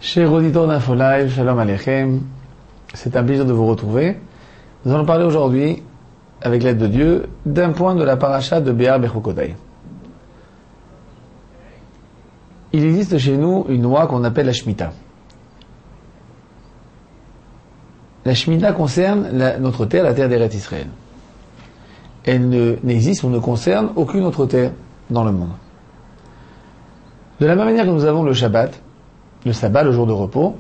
Chers auditeurs d'InfoLive, Shalom Aleichem, c'est un plaisir de vous retrouver. Nous allons parler aujourd'hui, avec l'aide de Dieu, d'un point de la paracha de Béar Bechokotai. Il existe chez nous une loi qu'on appelle la Shemitah. La Shemitah concerne notre terre, la terre d'Eretz Israël. Elle n'existe ou ne concerne aucune autre terre dans le monde. De la même manière que nous avons le Shabbat, le sabbat, le jour de repos,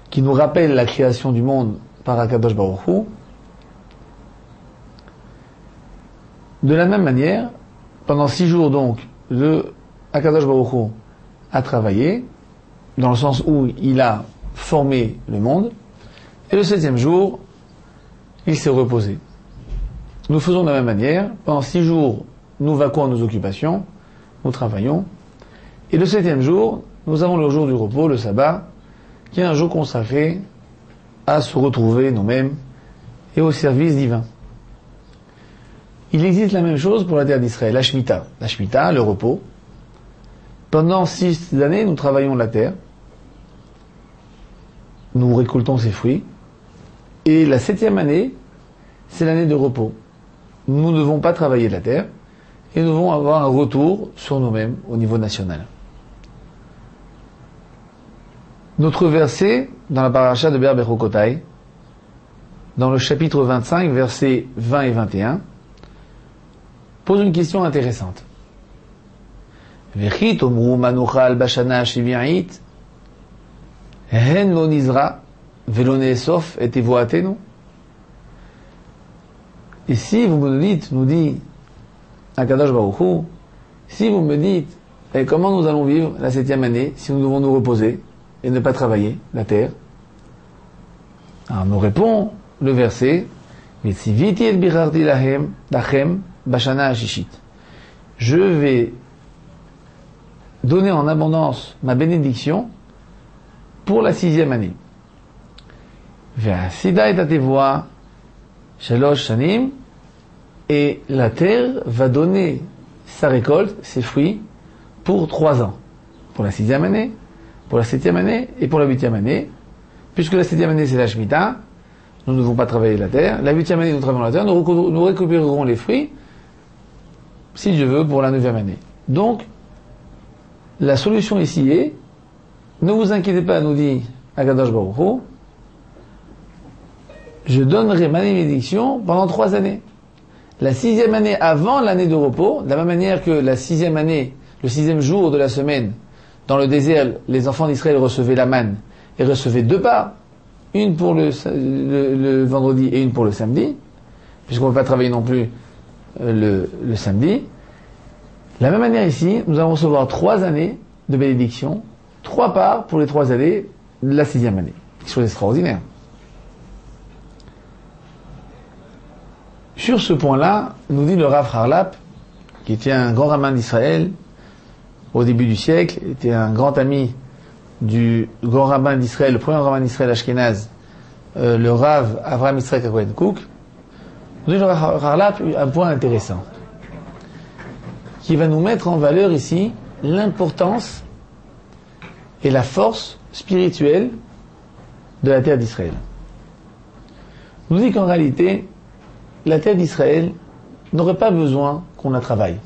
qui nous rappelle la création du monde par Akadosh Baruch Hu. De la même manière, pendant 6 jours donc, le Akadosh Baruch Hu a travaillé, dans le sens où il a formé le monde, et le 7e jour, il s'est reposé. Nous faisons de la même manière, pendant 6 jours, nous vaquons à nos occupations, nous travaillons, et le 7e jour, nous avons le jour du repos, le sabbat, qui est un jour consacré à se retrouver nous-mêmes et au service divin. Il existe la même chose pour la terre d'Israël, la Shemitah. La Shemitah, le repos. Pendant 6 années, nous travaillons la terre, nous récoltons ses fruits, et la 7e année, c'est l'année de repos. Nous ne devons pas travailler la terre, et nous devons avoir un retour sur nous-mêmes au niveau national. Notre verset, dans la paracha de Béar Bechokotai, dans le chapitre 25, versets 20 et 21, pose une question intéressante. Vechit omru manuchal bashana shivi'it, hen lo nizra, velo neesof et evoatenu. Et si vous me dites, nous dit Akadosh Baruch Hu, si vous me dites, comment nous allons vivre la 7e année, si nous devons nous reposer, et ne pas travailler la terre. Alors nous répond le verset, je vais donner en abondance ma bénédiction pour la 6e année. Et la terre va donner sa récolte, ses fruits, pour 3 ans. Pour la 6e année, pour la 7e année et pour la 8e année, puisque la 7e année c'est la Shemitah, nous ne devons pas travailler la terre, la 8e année nous travaillons la terre, nous récupérerons les fruits, si Dieu veut, pour la 9e année. Donc, la solution ici est, ne vous inquiétez pas, nous dit Akadosh Baruch Hu, je donnerai ma bénédiction pendant 3 années. La 6e année avant l'année de repos, de la même manière que la 6e année, le 6e jour de la semaine, dans le désert, les enfants d'Israël recevaient la manne et recevaient 2 parts, une pour le vendredi et une pour le samedi, puisqu'on ne peut pas travailler non plus le samedi. De la même manière ici, nous allons recevoir 3 années de bénédiction, 3 parts pour les 3 années de la 6e année. Chose extraordinaire. Sur ce point-là, nous dit le Rav Harlap, qui était un grand rabbin d'Israël, au début du siècle, était un grand ami du grand rabbin d'Israël, le premier rabbin d'Israël Ashkenaz, le Rav Avraham Yitzhak Cohen Kook. Nous dit le Rav Harlap un point intéressant, qui va nous mettre en valeur ici l'importance et la force spirituelle de la terre d'Israël. Nous dit qu'en réalité, la terre d'Israël n'aurait pas besoin qu'on la travaille,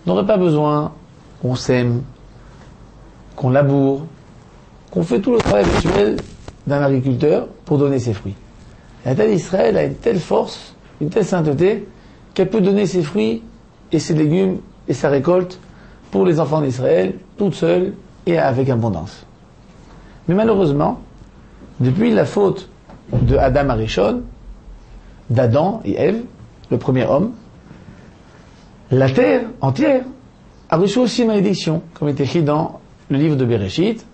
n'aurait pas besoin qu'on sème, qu'on laboure, qu'on fait tout le travail habituel d'un agriculteur pour donner ses fruits. La terre d'Israël a une telle force, une telle sainteté, qu'elle peut donner ses fruits et ses légumes et sa récolte pour les enfants d'Israël, toute seule et avec abondance. Mais malheureusement, depuis la faute de Adam Arishon, d'Adam et Ève, le premier homme, la terre entière a reçu aussi une malédiction, comme est écrit dans le livre de Bereshit.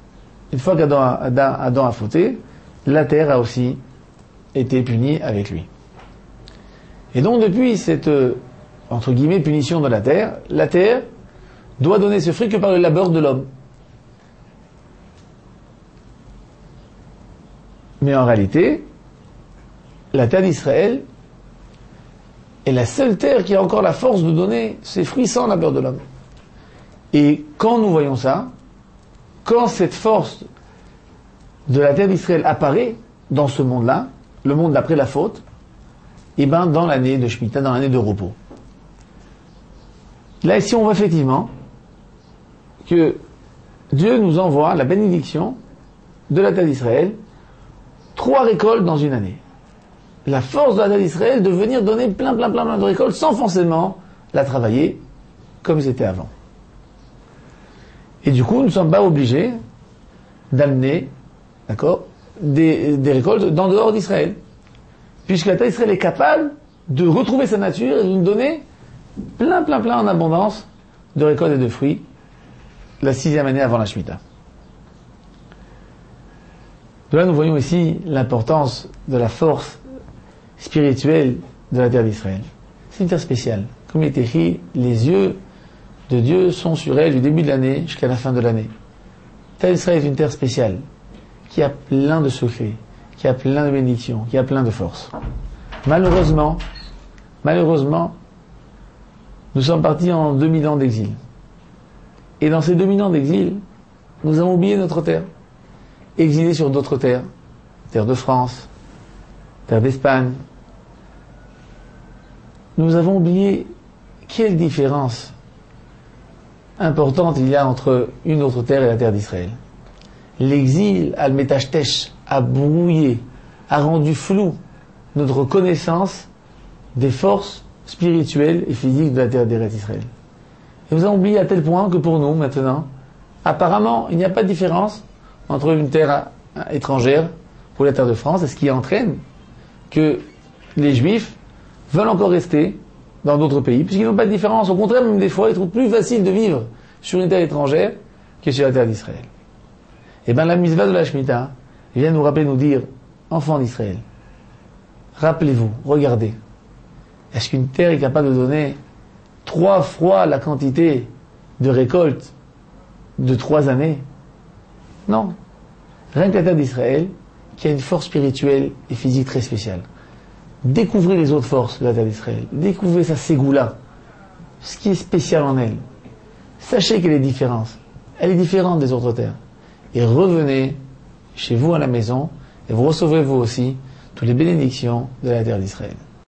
Une fois qu'Adam a fauté, la terre a aussi été punie avec lui. Et donc depuis cette, entre guillemets, punition de la terre doit donner ce fruit que par le labeur de l'homme. Mais en réalité, la terre d'Israël est la seule terre qui a encore la force de donner ses fruits sans labeur de l'homme. Et quand nous voyons ça, quand cette force de la terre d'Israël apparaît dans ce monde-là, le monde d'après la faute, et bien dans l'année de Shemitah, dans l'année de repos. Là, ici, on voit effectivement que Dieu nous envoie la bénédiction de la terre d'Israël, 3 récoltes dans une année. La force de la terre d'Israël de venir donner plein de récoltes sans forcément la travailler comme c'était avant. Et du coup, nous ne sommes pas obligés d'amener, d'accord, des récoltes d'en dehors d'Israël. Puisque la terre d'Israël est capable de retrouver sa nature et de nous donner plein en abondance de récoltes et de fruits la 6e année avant la Shemitah. De là, nous voyons ici l'importance de la force spirituelle de la terre d'Israël. C'est une terre spéciale. Comme il est écrit, les yeux de Dieu sont sur elle du début de l'année jusqu'à la fin de l'année. La terre d'Israël est une terre spéciale, qui a plein de secrets, qui a plein de bénédictions, qui a plein de force. Malheureusement, nous sommes partis en 2000 ans d'exil. Et dans ces 2000 ans d'exil, nous avons oublié notre terre. Exilés sur d'autres terres. Terre de France, terre d'Espagne. Nous avons oublié quelle différence importante il y a entre une autre terre et la terre d'Israël. L'exil, al-Metashtesh, a brouillé, a rendu flou notre connaissance des forces spirituelles et physiques de la terre d'Israël. Et nous avons oublié à tel point que pour nous, maintenant, apparemment, il n'y a pas de différence entre une terre étrangère pour la terre de France, et ce qui entraîne que les Juifs veulent encore rester dans d'autres pays, puisqu'ils n'ont pas de différence. Au contraire, même des fois, ils trouvent plus facile de vivre sur une terre étrangère que sur la terre d'Israël. Et bien la mitzvah de la Shemitah vient nous rappeler, nous dire, enfants d'Israël, rappelez-vous, regardez, est-ce qu'une terre est capable de donner 3 fois la quantité de récolte de 3 années? Non. Rien que la terre d'Israël, qui a une force spirituelle et physique très spéciale. Découvrez les autres forces de la terre d'Israël. Découvrez sa ségoula, ce qui est spécial en elle. Sachez qu'elle est différente. Elle est différente des autres terres. Et revenez chez vous à la maison et vous recevrez vous aussi toutes les bénédictions de la terre d'Israël.